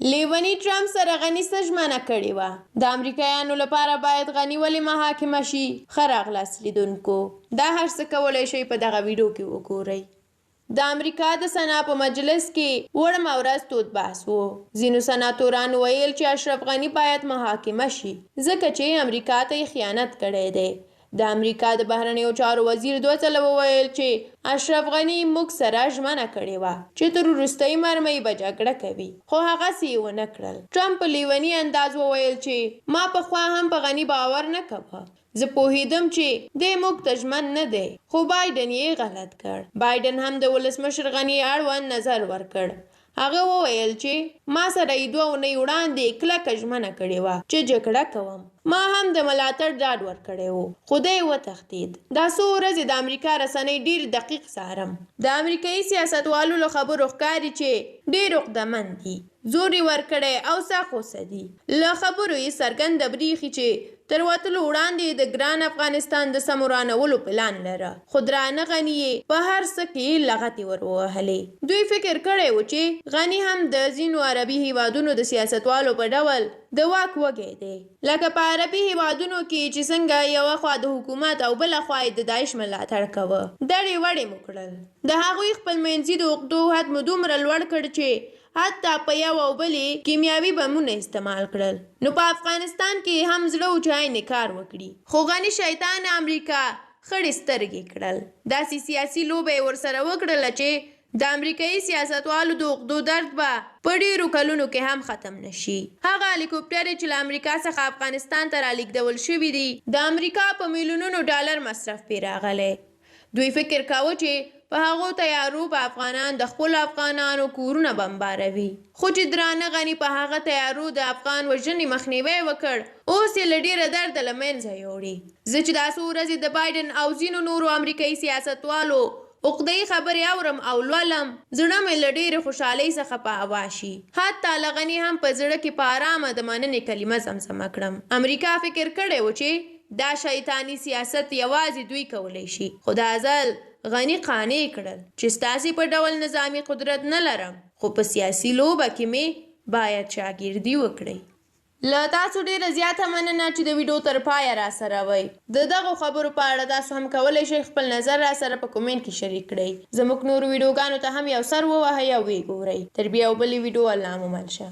لیونی ټرمپ سره غني څه ژمنه کړې وه؟ د امریکایانو لپاره باید غني ولې محاکمه شي؟ ښه راغلاست لیدونکو، دا هر څه کولی شئ په دغه ویډیو کې وګورئ. د امریکا د سنا په مجلس کې وړمه ورځ تود بحث و. ځینو سناتورانو ویل چې اشرف غني باید محاکمه شي ځکه چې امریکا ته یې خیانت کړی دی. د امریکا د بهرنیو چارو وزیر 2 ځله وویل چې اشرف غني موږ سره ژمنه کړې وه چې تر وروستۍ مرمۍ به جګړه کوي، خو هغسې یې ونه کړل. ټرمپ په لیوني انداز وویل چې ما پخوا هم په غني باور نه کوه. زه پوهېدم چې دی موږ ته ژمن نه دی، خو بایډن یې غلط کړ. بایډن هم د ولسمشر غني اړوند نظر ورکړ. هغه وویل چې ما سره یې 2 اونۍ وړاندې کلکه ژمنه کړې وه چې جګړه کوم. ما هم د ملاتړ ډاډ ورکړی و، خو دی وتښتېد. دا څو ورځې د امریکا رسنۍ ډېر دقیق څارم. د امریکایي سیاستوالو له خبرو ښکاري چې ډېر عقدهمند دي، زور یې ورکړی او سخت غوسه دي. له خبرو یې څرګنده برېښي چې تر وتلو وړاندې د ګران افغانستان د سمو رانولو پلان لره، خو درانه غني یې په هر څه کې لغتې ور ووهلې. دوی فکر کړی و چې غني هم د ځینو عربي هیوادونو د سیاستوالو په ډول د واک وږی دی، لکه په عربي هیوادونو کې چې څنګه یوه خوا د حکومت او بله خوا یې د داعش ملاتړ کوه. دړې وړې مو کړل. د هغوی خپلمنځي د عقدو حد مو دومره لوړ کړ چې حتی په یو او بلې کیمیاوي بمونه استعمال کړل. نو په افغانستان کې هم زړه و چې عین کار وکړي، خو غني شیطان امریکا خړې سترګې کړل. داسې سیاسي لوبه یې ورسره وکړله چې د امریکایي سیاستوالو د عقدو درد به په ډېرو کلونو کې هم ختم نشي. هغه هلیکوپټرې چې له امریکا څخه افغانستان ته رالیږدول شوي دي د امریکا په میلیونونو ډالر مصرف پرې راغلی. دوی فکر کاوه چې په هغو تیارو به افغانان د خپلو افغانانو کورونه بمباروي، خو چې درانه غني په هغه تیارو د افغان وژنې مخنیوی وکړ، اوس یې له ډېره درده له منځه یوړي. زه چې دا څو ورځې د بایډن او ځینو نورو امریکایي سیاستوالو عقده‌يي خبرې اورم او لولم، زړه مې له ډېرې خوشحالۍ څخه په هوا شي. حتی له غني هم په زړه کې په ارامه د مننې کلمه زمزمه کړم. امریکا فکر کړی و چې دا شیطاني سیاست یوازې دوی کولی شي، خو د ازل غني قانع کړل چې ستاسې په ډول نظامي قدرت نه لرم، خو په سیاسي لوبه کې مې باید شاګردي وکړئ. له تاسو ډېره زیاته مننه چې د ویډیو تر پایه راسره وئ. د دغو خبرو په اړه تاسو هم کولی شئ خپل نظر راسره په کومنټ کې شریک کړئ. زموږ نورو ویډیوګانو ته هم یو سر ووهئ او ویې ګورئ. تر بیا یو بلې ویډیو الله مو مل شه.